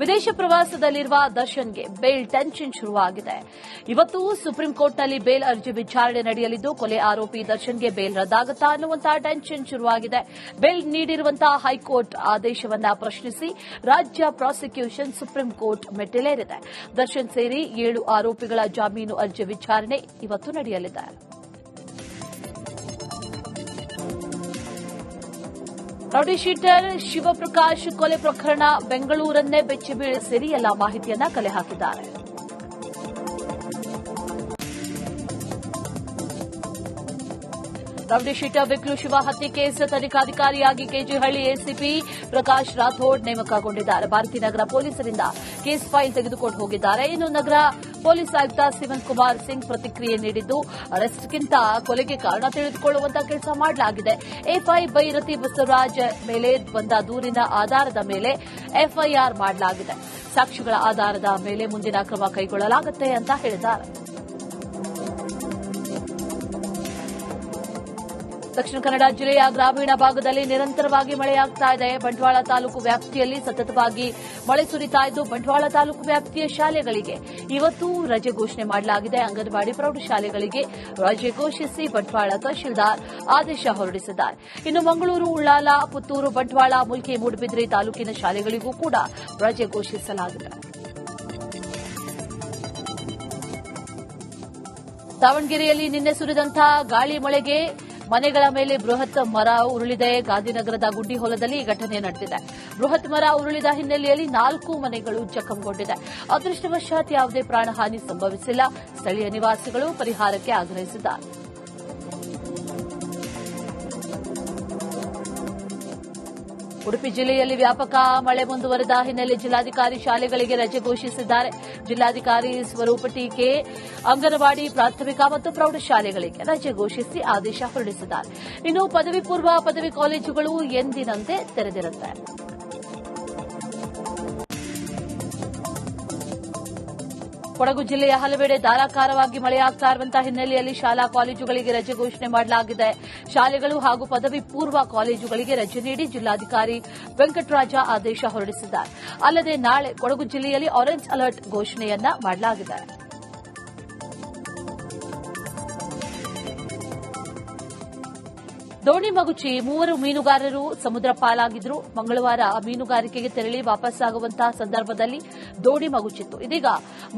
ವಿದೇಶ ಪ್ರವಾಸದಲ್ಲಿರುವ ದರ್ಶನ್ಗೆ ಬೇಲ್ ಟೆನ್ಷನ್ ಶುರುವಾಗಿದೆ. ಇವತ್ತು ಸುಪ್ರೀಂ ಕೋರ್ಟ್ನಲ್ಲಿ ಬೇಲ್ ಅರ್ಜಿ ವಿಚಾರಣೆ ನಡೆಯಲಿದ್ದು, ಕೊಲೆ ಆರೋಪಿ ದರ್ಶನ್ಗೆ ಬೇಲ್ ರದ್ದಾಗುತ್ತಾ ಅನ್ನುವಂತಹ ಟೆನ್ಷನ್ ಶುರುವಾಗಿದೆ. ಬೇಲ್ ನೀಡಿರುವಂತಹ ಹೈಕೋರ್ಟ್ ಆದೇಶವನ್ನ ಪ್ರಶ್ನಿಸಿ ರಾಜ್ಯ ಪ್ರಾಸಿಕ್ಯೂಷನ್ ಸುಪ್ರೀಂ ಕೋರ್ಟ್ ಮೆಟ್ಟಿಲೇರಿದೆ. ದರ್ಶನ್ ಸೇರಿ 7 ಆರೋಪಿಗಳ ಜಾಮೀನು ಅರ್ಜಿ ವಿಚಾರಣೆ ಇವತ್ತು ನಡೆಯಲಿದೆ. ರೌಡಿ ಶೀಟರ್ ಶಿವಪ್ರಕಾಶ್ ಕೊಲೆ ಪ್ರಕರಣ ಬೆಂಗಳೂರನ್ನೇ ಬೆಚ್ಚಿ ಬೀಳಿಸಿರಿ ಎಲ್ಲ ಮಾಹಿತಿಯನ್ನ ಕಲೆ ಹಾಕಿದ್ದಾರೆ. ರೌಡಿ ಶೀಟರ್ ವಿಕ್ಲು ಶಿವ ಹತ್ಯೆ ಕೇಸ್ ತನಿಖಾಧಿಕಾರಿಯಾಗಿ ಕೆಜಿಹಳ್ಳಿ ಎಸಿಪಿ ಪ್ರಕಾಶ್ ರಾಥೋಡ್ ನೇಮಕಗೊಂಡಿದ್ದಾರೆ. ಭಾರತೀನಗರ ಪೊಲೀಸರಿಂದ ಕೇಸ್ ಫೈಲ್ ತೆಗೆದುಕೊಂಡು ಹೋಗಿದ್ದಾರೆ. ಇನ್ನು ನಗರ ಪೊಲೀಸ್ ಆಯುಕ್ತ ಸಿವನ್ ಕುಮಾರ್ ಸಿಂಗ್ ಪ್ರತಿಕ್ರಿಯೆ ನೀಡಿದ್ದು, ಅರೆಸ್ಟ್ಗಿಂತ ಕೊಲೆಗೆ ಕಾರಣ ತಿಳಿದುಕೊಳ್ಳುವಂತಹ ಕೆಲಸ ಮಾಡಲಾಗಿದೆ. ಎಫ್ಐ ಬೈರತಿ ಬಸವರಾಜ್ ಮೇಲೆ ಬಂದ ದೂರಿನ ಆಧಾರದ ಮೇಲೆ ಎಫ್ಐಆರ್ ಮಾಡಲಾಗಿದೆ. ಸಾಕ್ಷಿಗಳ ಆಧಾರದ ಮೇಲೆ ಮುಂದಿನ ಕ್ರಮ ಕೈಗೊಳ್ಳಲಾಗುತ್ತೆ ಅಂತ ಹೇಳಿದ್ದಾರೆ. ದಕ್ಷಿಣ ಕನ್ನಡ ಜಿಲ್ಲೆಯ ಗ್ರಾಮೀಣ ಭಾಗದಲ್ಲಿ ನಿರಂತರವಾಗಿ ಮಳೆಯಾಗ್ತಾ ಇದೆ. ಬಂಟ್ವಾಳ ತಾಲೂಕು ವ್ಯಾಪ್ತಿಯಲ್ಲಿ ಸತತವಾಗಿ ಮಳೆ ಸುರಿತಾ ಇದ್ದು, ಬಂಟ್ವಾಳ ತಾಲೂಕು ವ್ಯಾಪ್ತಿಯ ಶಾಲೆಗಳಿಗೆ ಇವತ್ತು ರಜೆ ಘೋಷಣೆ ಮಾಡಲಾಗಿದೆ. ಅಂಗನವಾಡಿ ಪ್ರೌಢಶಾಲೆಗಳಿಗೆ ರಜೆ ಘೋಷಿಸಿ ಬಂಟ್ವಾಳ ತಹಶೀಲ್ದಾರ್ ಆದೇಶ ಹೊರಡಿಸಿದ್ದಾರೆ. ಇನ್ನು ಮಂಗಳೂರು, ಉಳ್ಳಾಲ, ಪುತ್ತೂರು, ಬಂಟ್ವಾಳ, ಮುಲ್ಕಿ, ಮೂಡುಬಿದ್ರೆ ತಾಲೂಕಿನ ಶಾಲೆಗಳಿಗೂ ಕೂಡ ರಜೆ ಘೋಷಿಸಲಾಗಿದೆ. ದಾವಣಗೆರೆಯಲ್ಲಿ ನಿನ್ನೆ ಸುರಿದಂತಹ ಗಾಳಿ ಮಳೆಗೆ ಮನೆಗಳ ಮೇಲೆ ಬೃಹತ್ ಮರ ಉರುಳಿದೆ. ಗಾಂಧಿನಗರದ ಗುಡ್ಡಿ ಹೊಲದಲ್ಲಿ ಈ ಘಟನೆ ನಡೆದಿದೆ. ಬೃಹತ್ ಮರ ಉರುಳಿದ ಹಿನ್ನೆಲೆಯಲ್ಲಿ 4 ಮನೆಗಳು ಜಖಂಗೊಂಡಿದೆ. ಅದೃಷ್ಟವಶಾತ್ ಯಾವುದೇ ಪ್ರಾಣಹಾನಿ ಸಂಭವಿಸಿಲ್ಲ. ಸ್ಥಳೀಯ ನಿವಾಸಿಗಳು ಪರಿಹಾರಕ್ಕೆ ಆಗ್ರಹಿಸಿದ್ದಾರೆ. ಉಡುಪಿ ಜಿಲ್ಲೆಯಲ್ಲಿ ವ್ಯಾಪಕ ಮಳೆ ಮುಂದುವರೆದ ಹಿನ್ನೆಲೆ ಜಿಲ್ಲಾಧಿಕಾರಿ ಶಾಲೆಗಳಿಗೆ ರಜೆ ಘೋಷಿಸಿದ್ದಾರೆ. ಜಿಲ್ಲಾಧಿಕಾರಿ ಸ್ವರೂಪ ಟೀಕೆ ಅಂಗನವಾಡಿ, ಪ್ರಾಥಮಿಕ ಮತ್ತು ಪ್ರೌಢಶಾಲೆಗಳಿಗೆ ರಜೆ ಘೋಷಿಸಿ ಆದೇಶ ಹೊರಡಿಸಿದ್ದಾರೆ. ಇನ್ನು ಪದವಿ ಪೂರ್ವ, ಪದವಿ ಕಾಲೇಜುಗಳು ಎಂದಿನಂತೆ ತೆರೆದಿರುತ್ತೆ. ಕೊಡಗು ಜಿಲ್ಲೆಯ ಹಲವೆಡೆ ಧಾರಾಕಾರವಾಗಿ ಮಳೆಯಾಗ್ತಾ ಇರುವಂತಹ ಹಿನ್ನೆಲೆಯಲ್ಲಿ ಶಾಲಾ ಕಾಲೇಜುಗಳಿಗೆ ರಜೆ ಘೋಷಣೆ ಮಾಡಲಾಗಿದೆ. ಶಾಲೆಗಳು ಹಾಗೂ ಪದವಿ ಪೂರ್ವ ಕಾಲೇಜುಗಳಿಗೆ ರಜೆ ನೀಡಿ ಜಿಲ್ಲಾಧಿಕಾರಿ ವೆಂಕಟರಾಜ ಆದೇಶ ಹೊರಡಿಸಿದ್ದಾರೆ. ಅಲ್ಲದೆ ನಾಳೆ ಕೊಡಗು ಜಿಲ್ಲೆಯಲ್ಲಿ ಆರೆಂಜ್ ಅಲರ್ಟ್ ಘೋಷಣೆಯನ್ನ ಮಾಡಲಾಗಿದೆ. ದೋಣಿ ಮಗುಚಿ 3 ಮೀನುಗಾರರು ಸಮುದ್ರ ಪಾಲಾಗಿದ್ರು. ಮಂಗಳವಾರ ಮೀನುಗಾರಿಕೆಗೆ ತೆರಳಿ ವಾಪಸ್ಸಾಗುವಂತಹ ಸಂದರ್ಭದಲ್ಲಿ ದೋಣಿ ಮಗುಚಿತ್ತು. ಇದೀಗ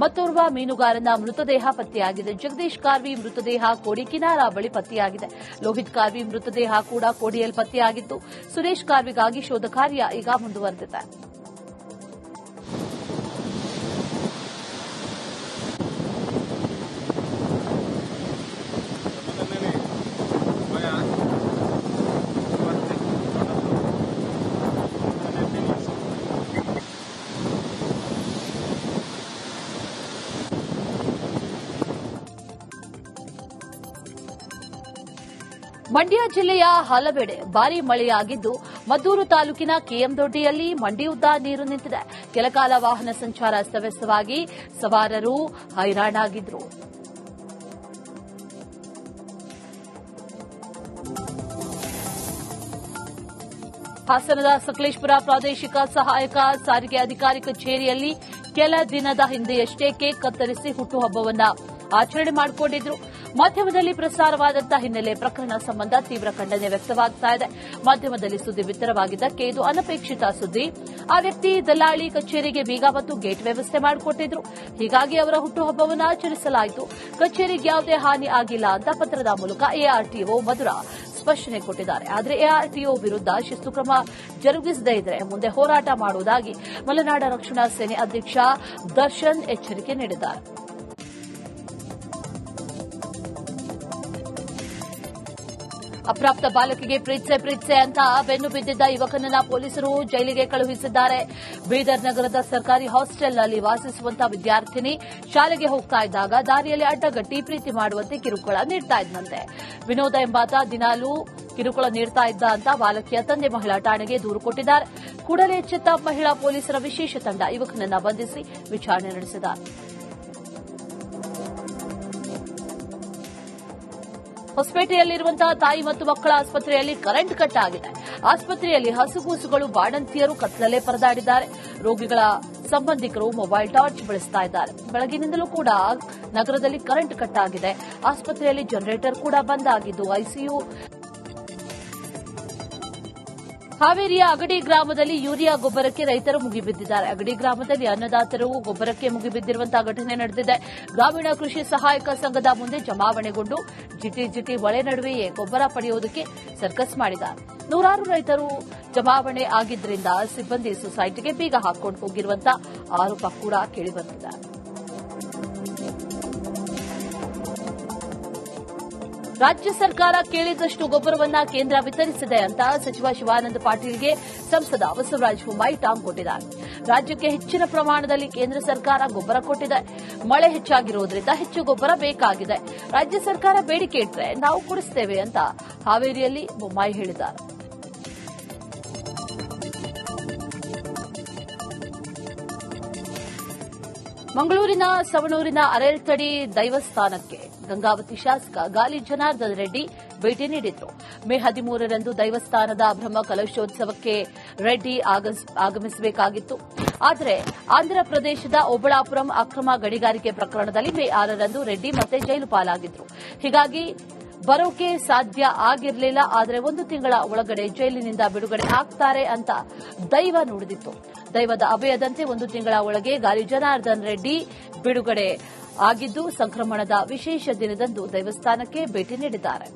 ಮತ್ತೋರ್ವ ಮೀನುಗಾರನ ಮೃತದೇಹ ಪತ್ತೆಯಾಗಿದೆ. ಜಗದೀಶ್ ಕಾರ್ವಿ ಮೃತದೇಹ ಕೋಡಿ ಕಿನಾರ ಬಳಿ ಪತ್ತೆಯಾಗಿದೆ. ಲೋಹಿತ್ ಕಾರ್ವಿ ಮೃತದೇಹ ಕೂಡ ಕೋಡಿಯಲ್ಲಿ ಪತ್ತೆಯಾಗಿತ್ತು. ಸುರೇಶ್ ಕಾರ್ವಿಗಾಗಿ ಶೋಧ ಕಾರ್ಯ ಈಗ ಮುಂದುವರೆದಿದೆ. ಮಂಡ್ಯ ಜಿಲ್ಲೆಯ ಹಲವೆಡೆ ಭಾರೀ ಮಳೆಯಾಗಿದ್ದು, ಮದ್ದೂರು ತಾಲೂಕಿನ ಕೆಎಂದೊಡ್ಡಿಯಲ್ಲಿ ಮಂಡಿಯುದ್ದ ನೀರು ನಿಂತಿದೆ. ಕೆಲಕಾಲ ವಾಹನ ಸಂಚಾರ ಅಸ್ತವ್ಯಸ್ತವಾಗಿ ಸವಾರರು ಹೈರಾಣಾಗಿದ್ರು. ಹಾಸನದ ಸಕಲೇಶಪುರ ಪ್ರಾದೇಶಿಕ ಸಹಾಯಕ ಸಾರಿಗೆ ಅಧಿಕಾರಿ ಕಚೇರಿಯಲ್ಲಿ ಕೆಲ ದಿನದ ಹಿಂದೆಯಷ್ಟೇ ಕೇಕ್ ಕತ್ತರಿಸಿ ಹುಟ್ಟುಹಬ್ಬವನ್ನು ಆಚರಣೆ ಮಾಡಿಕೊಂಡಿದ್ರು. ಮಾಧ್ಯಮದಲ್ಲಿ ಪ್ರಸಾರವಾದಂತಹ ಹಿನ್ನೆಲೆ ಪ್ರಕರಣ ಸಂಬಂಧ ತೀವ್ರ ಖಂಡನೆ ವ್ಯಕ್ತವಾಗ್ತಾ ಇದೆ. ಮಾಧ್ಯಮದಲ್ಲಿ ಸುದ್ದಿ ಬಿತ್ತರವಾಗಿದ್ದಕ್ಕೆ ಇದು ಅನಪೇಕ್ಷಿತ ಸುದ್ದಿ. ಆ ವ್ಯಕ್ತಿ ದಲ್ಲಾಳಿ ಕಚೇರಿಗೆ ಬೀಗ ಮತ್ತು ಗೇಟ್ ವ್ಯವಸ್ಥೆ ಮಾಡಿಕೊಟ್ಟಿದ್ರು. ಹೀಗಾಗಿ ಅವರ ಹುಟ್ಟುಹಬ್ಬವನ್ನು ಆಚರಿಸಲಾಯಿತು. ಕಚೇರಿಗೆ ಯಾವುದೇ ಹಾನಿ ಆಗಿಲ್ಲ ಅಂತ ಪತ್ರದ ಮೂಲಕ ಎಆರ್ಟಿಒ ಮಧುರ ಸ್ಪಷ್ಟನೆ ಕೊಟ್ಟಿದ್ದಾರೆ. ಆದರೆ ಎಆರ್ಟಿಒ ವಿರುದ್ಧ ಶಿಸ್ತು ಕ್ರಮ ಜರುಗಿಸದೇ ಇದ್ರೆ ಮುಂದೆ ಹೋರಾಟ ಮಾಡುವುದಾಗಿ ಮಲೆನಾಡ ರಕ್ಷಣಾ ಸೇನೆ ಅಧ್ಯಕ್ಷ ದರ್ಶನ್ ಎಚ್ಚರಿಕೆ ನೀಡಿದ್ದಾರೆ. ಅಪ್ರಾಪ್ತ ಬಾಲಕಿಗೆ ಪ್ರೀತ್ಸೆ ಅಂತ ಬೆನ್ನು ಬಿದ್ದಿದ್ದ ಯುವಕನನ್ನ ಪೊಲೀಸರು ಜೈಲಿಗೆ ಕಳುಹಿಸಿದ್ದಾರೆ. ಬೀದರ್ ನಗರದ ಸರ್ಕಾರಿ ಹಾಸ್ಟೆಲ್ನಲ್ಲಿ ವಾಸಿಸುವಂತಹ ವಿದ್ಯಾರ್ಥಿನಿ ಶಾಲೆಗೆ ಹೋಗ್ತಾ ಇದ್ದಾಗ ದಾರಿಯಲ್ಲಿ ಅಡ್ಡಗಟ್ಟಿ ಪ್ರೀತಿ ಮಾಡುವಂತೆ ಕಿರುಕುಳ ನೀಡ್ತಾ ಇದ್ದಂತೆ. ವಿನೋದ ಎಂಬಾತ ದಿನಾಲೂ ಕಿರುಕುಳ ನೀಡ್ತಾ ಇದ್ದ ಅಂತ ಬಾಲಕಿಯ ತಂದೆ ಮಹಿಳಾ ಠಾಣೆಗೆ ದೂರು ಕೊಟ್ಟಿದ್ದಾರೆ. ಕೂಡಲೇ ಎಚ್ಚೆತ್ತ ಮಹಿಳಾ ಪೊಲೀಸರ ವಿಶೇಷ ತಂಡ ಯುವಕನನ್ನ ಬಂಧಿಸಿ ವಿಚಾರಣೆ ನಡೆಸಿದ್ದಾರೆ. ಹೊಸಪೇಟೆಯಲ್ಲಿರುವಂತಹ ತಾಯಿ ಮತ್ತು ಮಕ್ಕಳ ಆಸ್ಪತ್ರೆಯಲ್ಲಿ ಕರೆಂಟ್ ಕಟ್ ಆಗಿದೆ. ಆಸ್ಪತ್ರೆಯಲ್ಲಿ ಹಸುಗೂಸುಗಳು ಬಾಣಂತಿಯರು ಕತ್ತಲಲ್ಲೇ ಪರದಾಡಿದ್ದಾರೆ. ರೋಗಿಗಳ ಸಂಬಂಧಿಕರು ಮೊಬೈಲ್ ಟಾರ್ಚ್ ಬಳಸ್ತಾ ಇದ್ದಾರೆ. ಬೆಳಗಿನಿಂದಲೂ ಕೂಡ ನಗರದಲ್ಲಿ ಕರೆಂಟ್ ಕಟ್ ಆಗಿದೆ. ಆಸ್ಪತ್ರೆಯಲ್ಲಿ ಜನರೇಟರ್ ಕೂಡ ಬಂದ್ ಆಗಿದ್ದು ಐಸಿಯು. ಹಾವೇರಿಯ ಅಗಡಿ ಗ್ರಾಮದಲ್ಲಿ ಯೂರಿಯಾ ಗೊಬ್ಬರಕ್ಕೆ ರೈತರು ಮುಗಿಬಿದ್ದಿದ್ದಾರೆ. ಅಗಡಿ ಗ್ರಾಮದಲ್ಲಿ ಅನ್ನದಾತರು ಗೊಬ್ಬರಕ್ಕೆ ಮುಗಿಬಿದ್ದಿರುವಂತಹ ಘಟನೆ ನಡೆದಿದೆ. ಗ್ರಾಮೀಣ ಕೃಷಿ ಸಹಾಯಕ ಸಂಘದ ಮುಂದೆ ಜಮಾವಣೆಗೊಂಡು ಜಿಟಿ ಒಳೆ ನಡುವೆಯೇ ಗೊಬ್ಬರ ಪಡೆಯುವುದಕ್ಕೆ ಸರ್ಕಸ್ ಮಾಡಿದ್ದಾರೆ. ನೂರಾರು ರೈತರು ಜಮಾವಣೆ ಆಗಿದ್ದರಿಂದ ಸಿಬ್ಬಂದಿ ಸೊಸೈಟಿಗೆ ಬೀಗ ಹಾಕಿಕೊಂಡು ಹೋಗಿರುವಂತಹ ಆರೋಪ ಕೂಡ ಕೇಳಿಬಂದಿದೆ. ರಾಜ್ಯ ಸರ್ಕಾರ ಕೇಳಿದಷ್ಟು ಗೊಬ್ಬರವನ್ನ ಕೇಂದ್ರ ವಿತರಿಸಿದೆ ಅಂತ ಸಚಿವ ಶಿವಾನಂದ ಪಾಟೀಲ್ಗೆ ಸಂಸದ ಬಸವರಾಜ ಬೊಮ್ಮಾಯಿ ಟಾಂಗ್ ಕೊಟ್ಟಿದ್ದಾರೆ. ರಾಜ್ಯಕ್ಕೆ ಹೆಚ್ಚಿನ ಪ್ರಮಾಣದಲ್ಲಿ ಕೇಂದ್ರ ಸರ್ಕಾರ ಗೊಬ್ಬರ ಕೊಟ್ಟಿದೆ. ಮಳೆ ಹೆಚ್ಚಾಗಿರುವುದರಿಂದ ಹೆಚ್ಚು ಗೊಬ್ಬರ ಬೇಕಾಗಿದೆ. ರಾಜ್ಯ ಸರ್ಕಾರ ಬೇಡಿಕೆ ಇಟ್ಟರೆ ನಾವು ಕೊಡಿಸುತ್ತೇವೆ ಅಂತ ಹಾವೇರಿಯಲ್ಲಿ ಬೊಮ್ಮಾಯಿ ಹೇಳಿದ್ದಾರೆ. ಮಂಗಳೂರಿನ ಸವಣೂರಿನ ಅರೇಳ್ತಡಿ ದೈವಸ್ಥಾನಕ್ಕೆ ಗಂಗಾವತಿ ಶಾಸಕ ಗಾಲಿ ಜನಾರ್ದನ ರೆಡ್ಡಿ ಭೇಟಿ ನೀಡಿದ್ರು. ಮೇ 13ರಂದು ದೈವಸ್ಥಾನದ ಬ್ರಹ್ಮ ಕಲಶೋತ್ಸವಕ್ಕೆ ರೆಡ್ಡಿ ಆಗಮಿಸಬೇಕಾಗಿತ್ತು. ಆದರೆ ಆಂಧ್ರಪ್ರದೇಶದ ಓಬಳಾಪುರಂ ಅಕ್ರಮ ಗಣಿಗಾರಿಕೆ ಪ್ರಕರಣದಲ್ಲಿ ಮೇ 6ರಂದು ರೆಡ್ಡಿ ಮತ್ತೆ ಜೈಲು ಪಾಲಾಗಿದ್ರು. ಹೀಗಾಗಿ ಬರೋಕೆ ಸಾಧ್ಯ ಆಗಿರಲಿಲ್ಲ. ಆದರೆ 1 ತಿಂಗಳ ಒಳಗಡೆ ಜೈಲಿನಿಂದ ಬಿಡುಗಡೆ ಆಗ್ತಾರೆ ಅಂತ ದೈವ ನುಡಿದಿತ್ತು. ದೈವದ ಅಭಯದಂತೆ 1 ತಿಂಗಳ ಒಳಗೆ ಗಾಲಿ ಜನಾರ್ದನ್ ರೆಡ್ಡಿ ಬಿಡುಗಡೆ ಆಗಿದ್ದು, ಸಂಕ್ರಮಣದ ವಿಶೇಷ ದಿನದಂದು ದೈವಸ್ಥಾನಕ್ಕೆ ಭೇಟಿ ನೀಡಿದ್ದಾರೆ.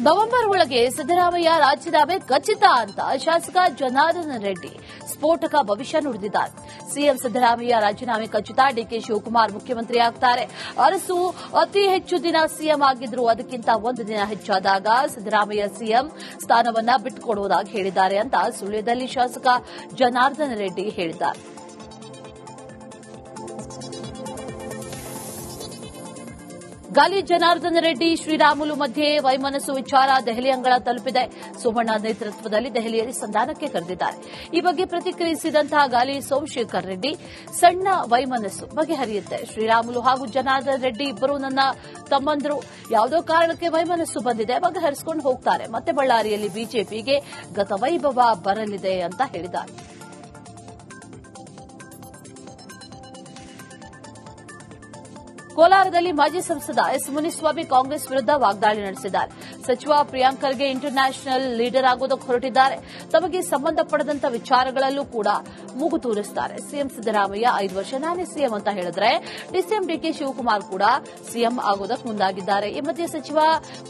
ನವೆಂಬರ್ ಒಳಗೆ ಸಿದ್ದರಾಮಯ್ಯ ರಾಜೀನಾಮೆ ಖಚಿತ ಅಂತ ಶಾಸಕ ಜನಾರ್ದನ ರೆಡ್ಡಿ ಸ್ಫೋಟಕ ಭವಿಷ್ಯ ನುಡಿದಿದ್ದಾರೆ. ಸಿಎಂ ಸಿದ್ದರಾಮಯ್ಯ ರಾಜೀನಾಮೆ ಖಚಿತ. ಡಿಕೆ ಶಿವಕುಮಾರ್ ಮುಖ್ಯಮಂತ್ರಿ ಆಗ್ತಾರೆ. ಅರಸು ಅತಿ ಹೆಚ್ಚು ದಿನ ಸಿಎಂ ಆಗಿದ್ರು. ಅದಕ್ಕಿಂತ 1 ದಿನ ಹೆಚ್ಚಾದಾಗ ಸಿದ್ದರಾಮಯ್ಯ ಸಿಎಂ ಸ್ಥಾನವನ್ನ ಬಿಟ್ಟುಕೊಡುವುದಾಗಿ ಹೇಳಿದ್ದಾರೆ ಅಂತ ಸುಳ್ಯದಲ್ಲಿ ಶಾಸಕ ಜನಾರ್ದನ ರೆಡ್ಡಿ ಹೇಳಿದ್ದಾರೆ. ಗಾಲಿ ಜನಾರ್ದನ ರೆಡ್ಡಿ ಶ್ರೀರಾಮುಲು ಮಧ್ಯೆ ವೈಮನಸ್ಸು ವಿಚಾರ ದೆಹಲಿ ಅಂಗಳ ತಲುಪಿದೆ. ಸೋಮಣ್ಣ ನೇತೃತ್ವದಲ್ಲಿ ದೆಹಲಿಯಲ್ಲಿ ಸಂಧಾನಕ್ಕೆ ಕರೆದಿದ್ದಾರೆ. ಈ ಬಗ್ಗೆ ಪ್ರತಿಕ್ರಿಯಿಸಿದಂತಹ ಗಾಲಿ ಸೋಮಶೇಖರ್ ರೆಡ್ಡಿ, ಸಣ್ಣ ವೈಮನಸ್ಸು ಬಗೆಹರಿಯುತ್ತೆ. ಶ್ರೀರಾಮುಲು ಹಾಗೂ ಜನಾರ್ದನ ರೆಡ್ಡಿ ಇಬ್ಬರು ನನ್ನ ತಮ್ಮಂದರು. ಯಾವುದೋ ಕಾರಣಕ್ಕೆ ವೈಮನಸ್ಸು ಬಂದಿದೆ, ಬಗೆಹರಿಸಿಕೊಂಡು ಹೋಗ್ತಾರೆ. ಮತ್ತೆ ಬಳ್ಳಾರಿಯಲ್ಲಿ ಬಿಜೆಪಿಗೆ ಗತವೈಭವ ಬರಲಿದೆ ಅಂತ ಹೇಳಿದ್ದಾರೆ. ಕೋಲಾರದಲ್ಲಿ ಮಾಜಿ ಸಂಸದ ಎಸ್ ಮುನಿಸ್ವಾಮಿ ಕಾಂಗ್ರೆಸ್ ವಿರುದ್ಧ ವಾಗ್ದಾಳಿ ನಡೆಸಿದ್ದಾರೆ. ಸಚಿವ Priyank Kharge inter national leader ಆಗೋದಕ್ಕೆ ಹೊರಟಿದ್ದಾರೆ. ತಮಗೆ ಸಂಬಂಧಪಡದಂತ ವಿಚಾರಗಳಲ್ಲೂ ಕೂಡ ಮೂಗು ತೂರಿಸುತ್ತಾರೆ. ಸಿಎಂ ಸಿದ್ದರಾಮಯ್ಯ 5 ವರ್ಷ ನಾನೇ ಸಿಎಂ ಅಂತ ಹೇಳಿದ್ರೆ ಡಿಸಿಎಂ ಡಿಕೆ ಶಿವಕುಮಾರ್ ಕೂಡ ಸಿಎಂ ಆಗೋದಕ್ಕೆ ಮುಂದಾಗಿದ್ದಾರೆ. ಈ ಮಧ್ಯೆ ಸಚಿವ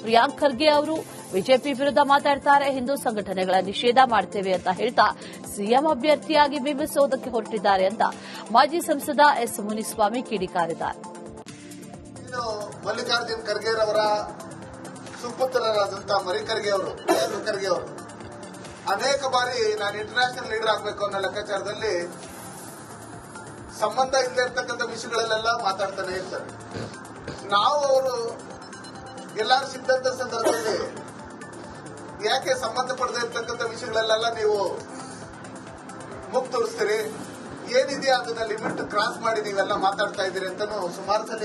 ಪ್ರಿಯಾಂಕ್ ಖರ್ಗೆ ಅವರು ಬಿಜೆಪಿ ವಿರುದ್ಧ ಮಾತಾಡ್ತಾರೆ. ಹಿಂದೂ ಸಂಘಟನೆಗಳ ನಿಷೇಧ ಮಾಡ್ತೇವೆ ಅಂತ ಹೇಳ್ತಾ ಸಿಎಂ ಅಭ್ಯರ್ಥಿಯಾಗಿ ಬಿಂಬಿಸೋದಕ್ಕೆ ಹೊರಟಿದ್ದಾರೆ ಅಂತ ಮಾಜಿ ಸಂಸದ ಎಸ್ ಮುನಿಸ್ವಾಮಿ ಕಿಡಿಕಾರಿದ್ದಾರೆ. ಮಲ್ಲಿಕಾರ್ಜುನ್ ಖರ್ಗೆರವರ ಸುಪುತ್ರರಾದಂತಹ ಮರಿ ಖರ್ಗೆ ಅವರು ಅನೇಕ ಬಾರಿ ನಾನು ಇಂಟರ್ನ್ಯಾಷನಲ್ ಲೀಡರ್ ಆಗಬೇಕು ಅನ್ನೋ ಲೆಕ್ಕಾಚಾರದಲ್ಲಿ ಸಂಬಂಧ ಇಲ್ಲದೆ ಇರ್ತಕ್ಕಂಥ ವಿಷಯಗಳಲ್ಲೆಲ್ಲ ಮಾತಾಡ್ತಾನೆ ಇರ್ತಾರೆ. ನಾವು ಅವರು ಎಲ್ಲರೂ ಸಿದ್ಧಂತ ಸಂದರ್ಭದಲ್ಲಿ ಯಾಕೆ ಸಂಬಂಧಪಡದೇ ಇರ್ತಕ್ಕಂಥ ವಿಷಯಗಳಲ್ಲೆಲ್ಲ ನೀವು ಮುಖ ತೋರಿಸ್ತೀರಿ, ಏನಿದೆಯಾ ಅದನ್ನ ಲಿಮಿಟ್ ಕ್ರಾಸ್ ಮಾಡಿ ನೀವೆಲ್ಲ ಮಾತಾಡ್ತಾ ಇದ್ದೀರಿ ಅಂತಾನು ಸುಮಾರು ಸಲ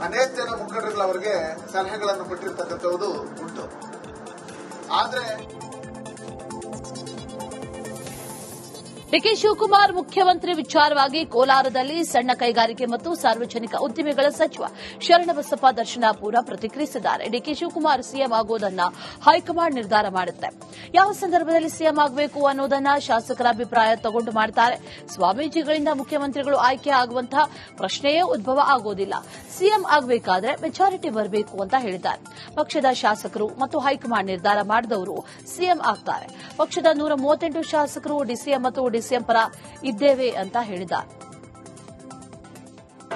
ಅನೇಕ ಜನ ಮುಖಂಡರುಗಳು ಅವರಿಗೆ ಸಲಹೆಗಳನ್ನು ಕೊಟ್ಟಿರ್ತಕ್ಕಂಥದ್ದು ಉಂಟು. ಆದ್ರೆ ಡಿಕೆ ಶಿವಕುಮಾರ್ ಮುಖ್ಯಮಂತ್ರಿ ವಿಚಾರವಾಗಿ ಕೋಲಾರದಲ್ಲಿ ಸಣ್ಣ ಕೈಗಾರಿಕೆ ಮತ್ತು ಸಾರ್ವಜನಿಕ ಉದ್ದಿಮೆಗಳ ಸಚಿವ ಶರಣಬಸಪ್ಪ ದರ್ಶನಾಪುರ ಪ್ರತಿಕ್ರಿಯಿಸಿದ್ದಾರೆ. ಡಿಕೆ ಶಿವಕುಮಾರ್ ಸಿಎಂ ಆಗೋದನ್ನ ಹೈಕಮಾಂಡ್ ನಿರ್ಧಾರ ಮಾಡುತ್ತೆ. ಯಾವ ಸಂದರ್ಭದಲ್ಲಿ ಸಿಎಂ ಆಗಬೇಕು ಅನ್ನೋದನ್ನ ಶಾಸಕರ ಅಭಿಪ್ರಾಯ ತಗೊಂಡು ಮಾಡ್ತಾರೆ. ಸ್ವಾಮೀಜಿಗಳಿಂದ ಮುಖ್ಯಮಂತ್ರಿಗಳು ಆಯ್ಕೆ ಆಗುವಂತಹ ಪ್ರಶ್ನೆಯೇ ಉದ್ಭವ ಆಗೋದಿಲ್ಲ. ಸಿಎಂ ಆಗಬೇಕಾದ್ರೆ ಮೆಜಾರಿಟಿ ಬರಬೇಕು ಅಂತ ಹೇಳಿದ್ದಾರೆ. ಪಕ್ಷದ ಶಾಸಕರು ಮತ್ತು ಹೈಕಮಾಂಡ್ ನಿರ್ಧಾರ ಮಾಡಿದವರು ಸಿಎಂ ಆಗ್ತಾರೆ. ಪಕ್ಷದ 138 ಶಾಸಕರು ಡಿಸಿಎಂ ಮತ್ತು ಡಿಸಿಎಂ ಪರ ಇದ್ದೇವೆ ಅಂತ ಹೇಳಿದ್ದಾರೆ.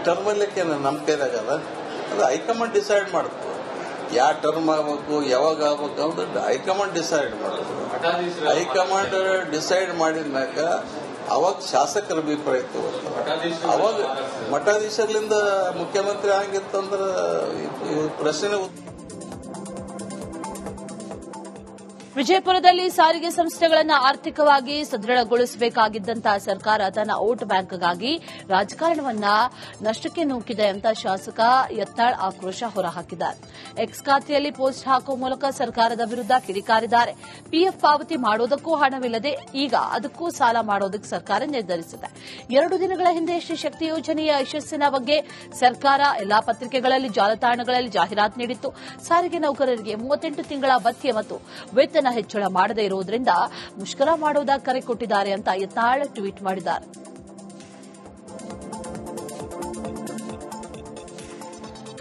ಟರ್ಮ್ ಅಲ್ಲಿಕ್ಕೆ ನಮ್ಮ ಕೈಲಾಗಲ್ಲ, ಅದು ಹೈಕಮಾಂಡ್ ಡಿಸೈಡ್ ಮಾಡುತ್ತೆ. ಯಾವ ಟರ್ಮ್ ಆಗಬೇಕು, ಯಾವಾಗ ಆಗಬೇಕು ಅಂತ ಹೈಕಮಾಂಡ್ ಡಿಸೈಡ್ ಮಾಡುತ್ತೆ. ಹೈಕಮಾಂಡ್ ಡಿಸೈಡ್ ಮಾಡಿದ್ಮ್ಯಾಗ ಅವಾಗ ಶಾಸಕರ ಅಭಿಪ್ರಾಯ ತಗೋತಾರೆ. ಅವಾಗ ಮಠಾಧೀಶರಿಂದ ಮುಖ್ಯಮಂತ್ರಿ ಆಗಿತ್ತಂದ್ರೆ ಪ್ರಶ್ನೆ ವಿಜಯಪುರದಲ್ಲಿ ಸಾರಿಗೆ ಸಂಸ್ಥೆಗಳನ್ನು ಆರ್ಥಿಕವಾಗಿ ಸದೃಢಗೊಳಿಸಬೇಕಾಗಿದ್ದಂತಹ ಸರ್ಕಾರ ತನ್ನ ವೋಟ್ ಬ್ಯಾಂಕ್ಗಾಗಿ ರಾಜಕಾರಣವನ್ನ ನಷ್ಟಕ್ಕೆ ನೂಕಿದೆ ಅಂತ ಶಾಸಕ ಯತ್ನಾಳ್ ಆಕ್ರೋಶ ಹೊರಹಾಕಿದ್ದಾರೆ. ಎಕ್ಸ್ ಖಾತೆಯಲ್ಲಿ ಪೋಸ್ಟ್ ಹಾಕುವ ಮೂಲಕ ಸರ್ಕಾರದ ವಿರುದ್ಧ ಕಿಡಿಕಾರಿದ್ದಾರೆ. ಪಿಎಫ್ ಪಾವತಿ ಮಾಡೋದಕ್ಕೂ ಹಣವಿಲ್ಲದೆ ಈಗ ಅದಕ್ಕೂ ಸಾಲ ಮಾಡೋದಕ್ಕೆ ಸರ್ಕಾರ ನಿರ್ಧರಿಸಿದೆ. 2 ದಿನಗಳ ಹಿಂದೆ ಶ್ರೀ ಶಕ್ತಿ ಯೋಜನೆಯ ಯಶಸ್ಸಿನ ಬಗ್ಗೆ ಸರ್ಕಾರ ಎಲ್ಲಾ ಪತ್ರಿಕೆಗಳಲ್ಲಿ, ಜಾಲತಾಣಗಳಲ್ಲಿ ಜಾಹೀರಾತು ನೀಡಿತ್ತು. ಸಾರಿಗೆ ನೌಕರರಿಗೆ 38 ತಿಂಗಳ ಭತ್ಯೆ ಮತ್ತು ವೇತನ ಹೆಚ್ಚಳ ಮಾಡದೇ ಇರುವುದರಿಂದ ಮುಷ್ಕರ ಮಾಡುವುದಾಗಿ ಕರೆ ಕೊಟ್ಟಿದ್ದಾರೆ ಅಂತ ಯತ್ನಾಳ್ ಟ್ವೀಟ್ ಮಾಡಿದ್ದಾರೆ.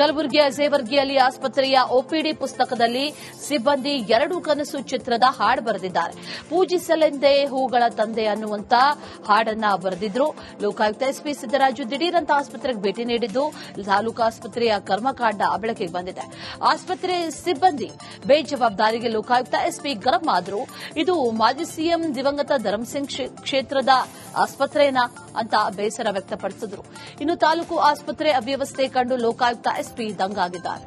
ಕಲಬುರಗಿಯ ಜೇವರ್ಗಿಯಲ್ಲಿ ಆಸ್ಪತ್ರೆಯ ಒಪಿಡಿ ಪುಸ್ತಕದಲ್ಲಿ ಸಿಬ್ಬಂದಿ 2 ಕನಸು ಚಿತ್ರದ ಹಾಡು ಬರೆದಿದ್ದಾರೆ. ಪೂಜಿಸಲೆಂದೇ ಹೂಗಳ ತಂದೆ ಅನ್ನುವಂತ ಹಾಡನ್ನ ಬರೆದಿದ್ರು. ಲೋಕಾಯುಕ್ತ ಎಸ್ಪಿ ಸಿದ್ದರಾಜು ದಿಢೀರಂತ ಆಸ್ಪತ್ರೆಗೆ ಭೇಟಿ ನೀಡಿದ್ದು ತಾಲೂಕು ಆಸ್ಪತ್ರೆಯ ಕರ್ಮಕಾಂಡ ಬೆಳಕಿಗೆ ಬಂದಿದೆ. ಆಸ್ಪತ್ರೆ ಸಿಬ್ಬಂದಿ ಬೇಜವಾಬ್ದಾರಿಗೆ ಲೋಕಾಯುಕ್ತ ಎಸ್ಪಿ ಗರಂ ಆದ್ರು. ಇದು ಮಾಜಿ ಸಿಎಂ ದಿವಂಗತ ಧರ್ಮಸಿಂಗ್ ಕ್ಷೇತ್ರದ ಆಸ್ಪತ್ರೆನಾ ಅಂತ ಬೇಸರ ವ್ಯಕ್ತಪಡಿಸಿದ್ರು. ಇನ್ನು ತಾಲೂಕು ಆಸ್ಪತ್ರೆ ಅವ್ಯವಸ್ಥೆ ಕಂಡು ಲೋಕಾಯುಕ್ತ ಎಸ್ಪಿ ದಂಗಾಗಿದ್ದಾರೆ.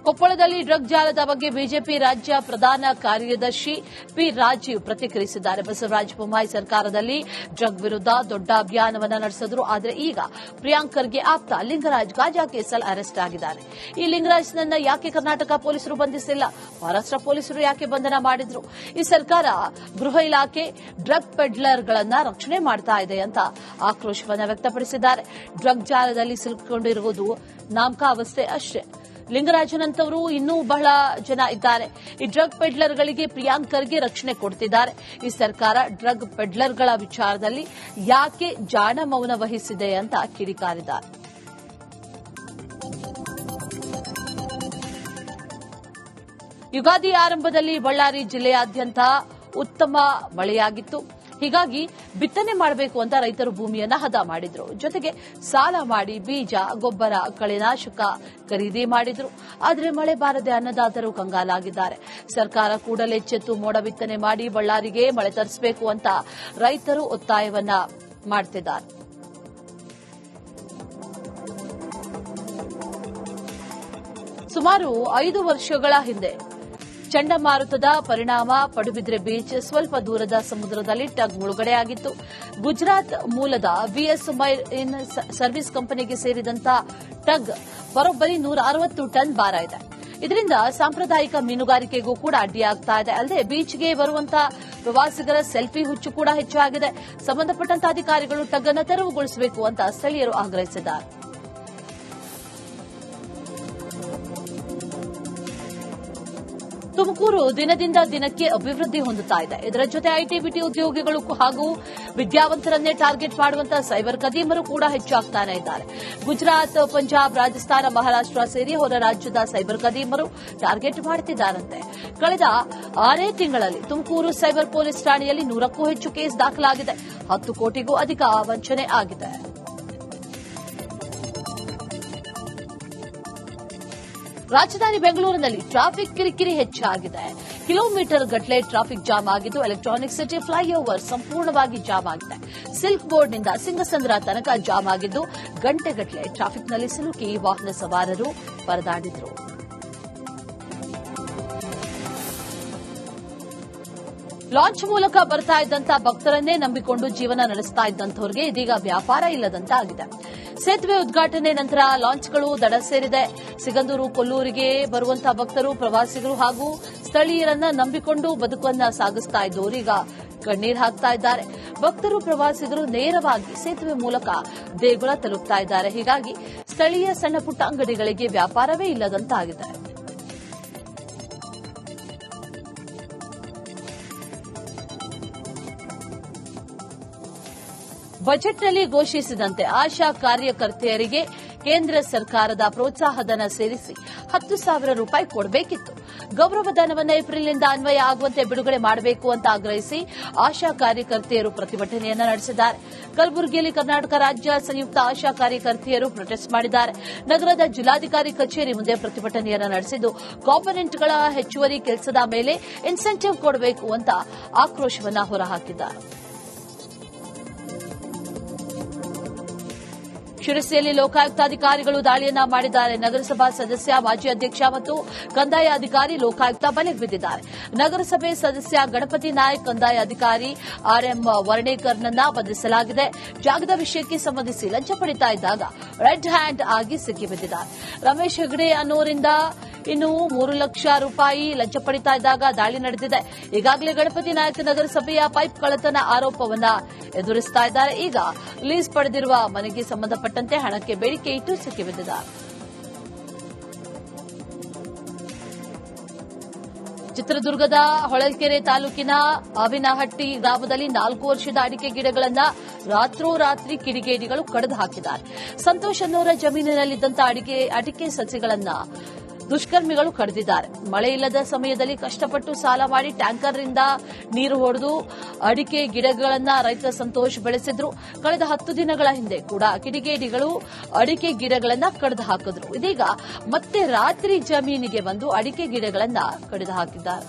ಕೊಪ್ಪಳದಲ್ಲಿ ಡ್ರಗ್ ಜಾಲದ ಬಗ್ಗೆ ಬಿಜೆಪಿ ರಾಜ್ಯ ಪ್ರಧಾನ ಕಾರ್ಯದರ್ಶಿ ಪಿ ರಾಜೀವ್ ಪ್ರತಿಕ್ರಿಯಿಸಿದ್ದಾರೆ. ಬಸವರಾಜ ಬೊಮ್ಮಾಯಿ ಸರ್ಕಾರದಲ್ಲಿ ಡ್ರಗ್ ವಿರುದ್ಧ ದೊಡ್ಡ ಅಭಿಯಾನವನ್ನು ನಡೆಸಿದ್ರು. ಆದರೆ ಈಗ ಪ್ರಿಯಾಂಕ್ ಖರ್ಗೆ ಆಪ್ತ ಲಿಂಗರಾಜ್ ಗಾಂಜಾ ಕೇಸಲ್ಲಿ ಅರೆಸ್ಟ್ ಆಗಿದ್ದಾರೆ. ಈ ಲಿಂಗರಾಜ್ನನ್ನ ಯಾಕೆ ಕರ್ನಾಟಕ ಪೊಲೀಸರು ಬಂಧಿಸಿಲ್ಲ? ಮಹಾರಾಷ್ಟ್ರ ಪೊಲೀಸರು ಯಾಕೆ ಬಂಧನ ಮಾಡಿದ್ರು? ಈ ಸರ್ಕಾರ ಗೃಹ ಇಲಾಖೆ ಡ್ರಗ್ ಪೆಡ್ಲರ್ಗಳನ್ನ ರಕ್ಷಣೆ ಮಾಡ್ತಾ ಇದೆ ಅಂತ ಆಕ್ರೋಶವನ್ನು ವ್ಯಕ್ತಪಡಿಸಿದ್ದಾರೆ. ಡ್ರಗ್ ಜಾಲದಲ್ಲಿ ಸಿಲುಕಿಕೊಂಡಿರುವುದು ನಾಮಕಾವಸ್ಥೆ ಅಷ್ಟೇ. ಲಿಂಗರಾಜನಂತವರು ಇನ್ನೂ ಬಹಳ ಜನ ಇದ್ದಾರೆ. ಈ ಡ್ರಗ್ ಪೆಡ್ಲರ್ಗಳಿಗೆ ಪ್ರಿಯಾಂಕ್ ಖರ್ಗೆ ರಕ್ಷಣೆ ಕೊಡ್ತಿದ್ದಾರೆ. ಈ ಸರ್ಕಾರ ಡ್ರಗ್ ಪೆಡ್ಲರ್ಗಳ ವಿಚಾರದಲ್ಲಿ ಯಾಕೆ ಜಾಣ ಮೌನ ವಹಿಸಿದೆ ಅಂತ ಕಿಡಿಕಾರಿದ್ದಾರೆ. ಯುಗಾದಿ ಆರಂಭದಲ್ಲಿ ಬಳ್ಳಾರಿ ಜಿಲ್ಲೆಯಾದ್ಯಂತ ಉತ್ತಮ ಮಳೆಯಾಗಿತ್ತು. ಹೀಗಾಗಿ ಬಿತ್ತನೆ ಮಾಡಬೇಕು ಅಂತ ರೈತರು ಭೂಮಿಯನ್ನ ಹದ ಮಾಡಿದ್ರು. ಜೊತೆಗೆ ಸಾಲ ಮಾಡಿ ಬೀಜ, ಗೊಬ್ಬರ, ಕಳೆನಾಶಕ ಖರೀದಿ ಮಾಡಿದ್ರು. ಆದರೆ ಮಳೆ ಬಾರದೆ ಅನ್ನದಾತರು ಕಂಗಾಲಾಗಿದ್ದಾರೆ. ಸರ್ಕಾರ ಕೂಡಲೇ ಎಚ್ಚೆತ್ತು ಮೋಡ ಬಿತ್ತನೆ ಮಾಡಿ ಬಳ್ಳಾರಿಗೆ ಮಳೆ ತರಿಸಬೇಕು ಅಂತ ರೈತರು ಒತ್ತಾಯವನ್ನ ಮಾಡುತ್ತಿದ್ದಾರೆ. ಸುಮಾರು 5 ವರ್ಷಗಳ ಹಿಂದೆ ಚಂಡಮಾರುತದ ಪರಿಣಾಮ ಪಡುಬಿದ್ರೆ ಬೀಚ್ ಸ್ವಲ್ಪ ದೂರದ ಸಮುದ್ರದಲ್ಲಿ ಟಗ್ ಮುಳುಗಡೆಯಾಗಿತ್ತು. ಗುಜರಾತ್ ಮೂಲದ ವಿಎಸ್ ಮೈನ್ ಸರ್ವಿಸ್ ಕಂಪನಿಗೆ ಸೇರಿದಂತ ಟಗ್ ಬರೋಬ್ಬರಿ 160 ಟನ್ ಭಾರ ಇದೆ. ಇದರಿಂದ ಸಾಂಪ್ರದಾಯಿಕ ಮೀನುಗಾರಿಕೆಗೂ ಕೂಡ ಅಡ್ಡಿಯಾಗ್ತಾ ಇದೆ. ಅಲ್ಲದೆ ಬೀಚ್ಗೆ ಬರುವಂತಹ ಪ್ರವಾಸಿಗರ ಸೆಲ್ಫಿ ಹುಚ್ಚು ಕೂಡ ಹೆಚ್ಚಾಗಿದೆ. ಸಂಬಂಧಪಟ್ಟಂತ ಅಧಿಕಾರಿಗಳು ಟಗ್ ಅನ್ನು ತೆರವುಗೊಳಿಸಬೇಕು ಅಂತ ಸ್ಥಳೀಯರು ಆಗ್ರಹಿಸಿದ್ದಾರೆ. ತುಮಕೂರು ದಿನದಿಂದ ದಿನಕ್ಕೆ ಅಭಿವೃದ್ಧಿ ಹೊಂದುತ್ತಾ ಇದೆ. ಇದರ ಜೊತೆ ಐಟಿ ಬಿಟಿ ಉದ್ಯೋಗಿಗಳು ಹಾಗೂ ವಿದ್ಯಾವಂತರನ್ನೇ ಟಾರ್ಗೆಟ್ ಮಾಡುವಂತಹ ಸೈಬರ್ ಕದೀಮರು ಕೂಡ ಹೆಚ್ಚಾಗ್ತಾನೆ ಇದ್ದಾರೆ. ಗುಜರಾತ್, ಪಂಜಾಬ್, ರಾಜಸ್ಥಾನ, ಮಹಾರಾಷ್ಟ್ರ ಸೇರಿ ಹೊರ ರಾಜ್ಯದ ಸೈಬರ್ ಕದೀಮರು ಟಾರ್ಗೆಟ್ ಮಾಡುತ್ತಿದ್ದಾರಂತೆ. ಕಳೆದ 6 ತಿಂಗಳಲ್ಲಿ ತುಮಕೂರು ಸೈಬರ್ ಪೊಲೀಸ್ ಠಾಣೆಯಲ್ಲಿ 100ಕ್ಕೂ ಹೆಚ್ಚು ಕೇಸ್ ದಾಖಲಾಗಿದೆ. 10 ಕೋಟಿಗೂ ಅಧಿಕ ವಂಚನೆ ಆಗಿದೆ. ರಾಜಧಾನಿ ಬೆಂಗಳೂರಿನಲ್ಲಿ ಟ್ರಾಫಿಕ್ ಕಿರಿಕಿರಿ ಹೆಚ್ಚಾಗಿದೆ. ಕಿಲೋಮೀಟರ್ ಗಟ್ಟಲೆ ಟ್ರಾಫಿಕ್ ಜಾಮ್ ಆಗಿದ್ದು ಎಲೆಕ್ಟ್ರಾನಿಕ್ ಸಿಟಿ ಫ್ಲೈಓವರ್ ಸಂಪೂರ್ಣವಾಗಿ ಜಾಮ್ ಆಗಿದೆ. ಸಿಲ್ಕ್ ಬೋರ್ಡ್ನಿಂದ ಸಿಂಗಸಂದ್ರ ತನಕ ಜಾಮ್ ಆಗಿದ್ದು ಗಂಟೆಗಟ್ಟಲೆ ಟ್ರಾಫಿಕ್ನಲ್ಲಿ ಸಿಲುಕಿ ವಾಹನ ಸವಾರರು ಪರದಾಡಿದರು. ಲಾಂಚ್ ಮೂಲಕ ಬರ್ತಾ ಇದ್ದಂತ ಭಕ್ತರನ್ನೇ ನಂಬಿಕೊಂಡು ಜೀವನ ನಡೆಸ್ತಾ ಇದ್ದಂಥವರಿಗೆ ಇದೀಗ ವ್ಯಾಪಾರ ಇಲ್ಲದಂತಾಗಿದೆ. ಸೇತುವೆ ಉದ್ಘಾಟನೆ ನಂತರ ಲಾಂಚ್ಗಳು ದಡ ಸೇರಿದೆ. ಸಿಗಂದೂರು, ಕೊಲ್ಲೂರಿಗೆ ಬರುವಂತಹ ಭಕ್ತರು, ಪ್ರವಾಸಿಗರು ಹಾಗೂ ಸ್ಥಳೀಯರನ್ನ ನಂಬಿಕೊಂಡು ಬದುಕನ್ನ ಸಾಗಿಸ್ತಾ ಇದ್ದವರು ಈಗ ಕಣ್ಣೀರು ಹಾಕ್ತಾ ಇದ್ದಾರೆ. ಭಕ್ತರು, ಪ್ರವಾಸಿಗರು ನೇರವಾಗಿ ಸೇತುವೆ ಮೂಲಕ ದೇಗುಲ ತಲುಪ್ತಾ ಇದ್ದಾರೆ. ಹೀಗಾಗಿ ಸ್ಥಳೀಯ ಸಣ್ಣ ಪುಟ್ಟ ಅಂಗಡಿಗಳಿಗೆ ವ್ಯಾಪಾರವೇ ಇಲ್ಲದಂತಾಗಿದೆ. ಬಜೆಟ್ನಲ್ಲಿ ಘೋಷಿಸಿದಂತೆ ಆಶಾ ಕಾರ್ಯಕರ್ತೆಯರಿಗೆ ಕೇಂದ್ರ ಸರ್ಕಾರದ ಪ್ರೋತ್ಸಾಹಧನ ಸೇರಿಸಿ 10,000 ರೂಪಾಯಿ ಕೊಡಬೇಕಿತ್ತು. ಗೌರವಧನವನ್ನು ಏಪ್ರಿಲ್ನಿಂದ ಅನ್ವಯ ಆಗುವಂತೆ ಬಿಡುಗಡೆ ಮಾಡಬೇಕು ಅಂತ ಆಗ್ರಹಿಸಿ ಆಶಾ ಕಾರ್ಯಕರ್ತೆಯರು ಪ್ರತಿಭಟನೆಯನ್ನು ನಡೆಸಿದ್ದಾರೆ. ಕಲಬುರಗಿಯಲ್ಲಿ ಕರ್ನಾಟಕ ರಾಜ್ಯ ಸಂಯುಕ್ತ ಆಶಾ ಕಾರ್ಯಕರ್ತೆಯರು ಪ್ರೊಟೆಸ್ಟ್ ಮಾಡಿದ್ದಾರೆ. ನಗರದ ಜಿಲ್ಲಾಧಿಕಾರಿ ಕಚೇರಿ ಮುಂದೆ ಪ್ರತಿಭಟನೆಯನ್ನು ನಡೆಸಿದ್ದು ಕಾಂಪೊನೆಂಟ್ಗಳ ಹೆಚ್ಚುವರಿ ಕೆಲಸದ ಮೇಲೆ ಇನ್ಸೆಂಟಿವ್ ಕೊಡಬೇಕು ಅಂತ ಆಕ್ರೋಶವನ್ನು ಹೊರಹಾಕಿದ್ದಾರೆ. ಶಿರಸಿಯಲ್ಲಿ ಲೋಕಾಯುಕ್ತಾಧಿಕಾರಿಗಳು ದಾಳಿಯನ್ನ ಮಾಡಿದ್ದಾರೆ. ನಗರಸಭಾ ಸದಸ್ಯ, ಮಾಜಿ ಅಧ್ಯಕ್ಷ ಮತ್ತು ಕಂದಾಯ ಅಧಿಕಾರಿ ಲೋಕಾಯುಕ್ತ ಬಲೆಗೆ ಬಿದ್ದಿದ್ದಾರೆ. ನಗರಸಭೆ ಸದಸ್ಯ ಗಣಪತಿ ನಾಯಕ್, ಕಂದಾಯ ಅಧಿಕಾರಿ ಆರ್ಎಂ ವರ್ಣೇಕರ್ನನ್ನ ಬಂಧಿಸಲಾಗಿದೆ. ಜಾಗದ ವಿಷಯಕ್ಕೆ ಸಂಬಂಧಿಸಿ ಲಂಚ ಪಡಿತಾ ಇದ್ದಾಗ ರೆಡ್ ಹ್ಯಾಂಡ್ ಆಗಿ ಸಿಕ್ಕಿಬಿದ್ದಿದ್ದಾರೆ. ರಮೇಶ್ ಹೆಗಡೆ ಅನ್ನೋರಿಂದ ಇನ್ನು 3 ಲಕ್ಷ ರೂಪಾಯಿ ಲಂಚ ಪಡಿತಾ ಇದ್ದಾಗ ದಾಳಿ ನಡೆದಿದೆ. ಈಗಾಗಲೇ ಗಣಪತಿ ನಾಯಕ್ ನಗರಸಭೆಯ ಪೈಪ್ ಕಳ್ಳತನ ಆರೋಪವನ್ನ ಎದುರಿಸ್ತಾ ಇದ್ದಾರೆ. ಈಗ ಲೀಸ್ ಪಡೆದಿರುವ ಮನೆಗೆ ಸಂಬಂಧಪಟ್ಟಂತೆ ಹಣಕ್ಕೆ ಬೇಡಿಕೆ ಇಟ್ಟು ಸಿಕ್ಕಿಬಿದ್ದಿದ್ದಾರೆ. ಚಿತ್ರದುರ್ಗದ ಹೊಳಲ್ಕೆರೆ ತಾಲೂಕಿನ ಅವಿನಹಟ್ಟಿ ಗ್ರಾಮದಲ್ಲಿ 4 ವರ್ಷದ ಅಡಿಕೆ ಗಿಡಗಳನ್ನು ರಾತ್ರೋರಾತ್ರಿ ಕಿಡಿಗೇಡಿಗಳು ಕಡಿದು ಹಾಕಿದ್ದಾರೆ. ಸಂತೋಷ್ ಅನ್ನೋರ ಜಮೀನಿನಲ್ಲಿದ್ದಂಥ ಅಡಿಕೆ ಸಸಿಗಳನ್ನು ದುಷ್ಕರ್ಮಿಗಳು ಕಡಿದಿದ್ದಾರೆ. ಮಳೆ ಇಲ್ಲದ ಸಮಯದಲ್ಲಿ ಕಷ್ಟಪಟ್ಟು ಸಾಲ ಮಾಡಿ ಟ್ಯಾಂಕರ್ನಿಂದ ನೀರು ಹೊಡೆದು ಅಡಿಕೆ ಗಿಡಗಳನ್ನು ರೈತ ಸಂತೋಷ್ ಬೆಳೆಸಿದ್ರು. ಕಳೆದ 10 ದಿನಗಳ ಹಿಂದೆ ಕೂಡ ಕಿಡಿಗೇಡಿಗಳು ಅಡಿಕೆ ಗಿಡಗಳನ್ನು ಕಡಿದು ಹಾಕಿದ್ರು. ಇದೀಗ ಮತ್ತೆ ರಾತ್ರಿ ಜಮೀನಿಗೆ ಬಂದು ಅಡಿಕೆ ಗಿಡಗಳನ್ನು ಕಡಿದು ಹಾಕಿದ್ದಾರೆ.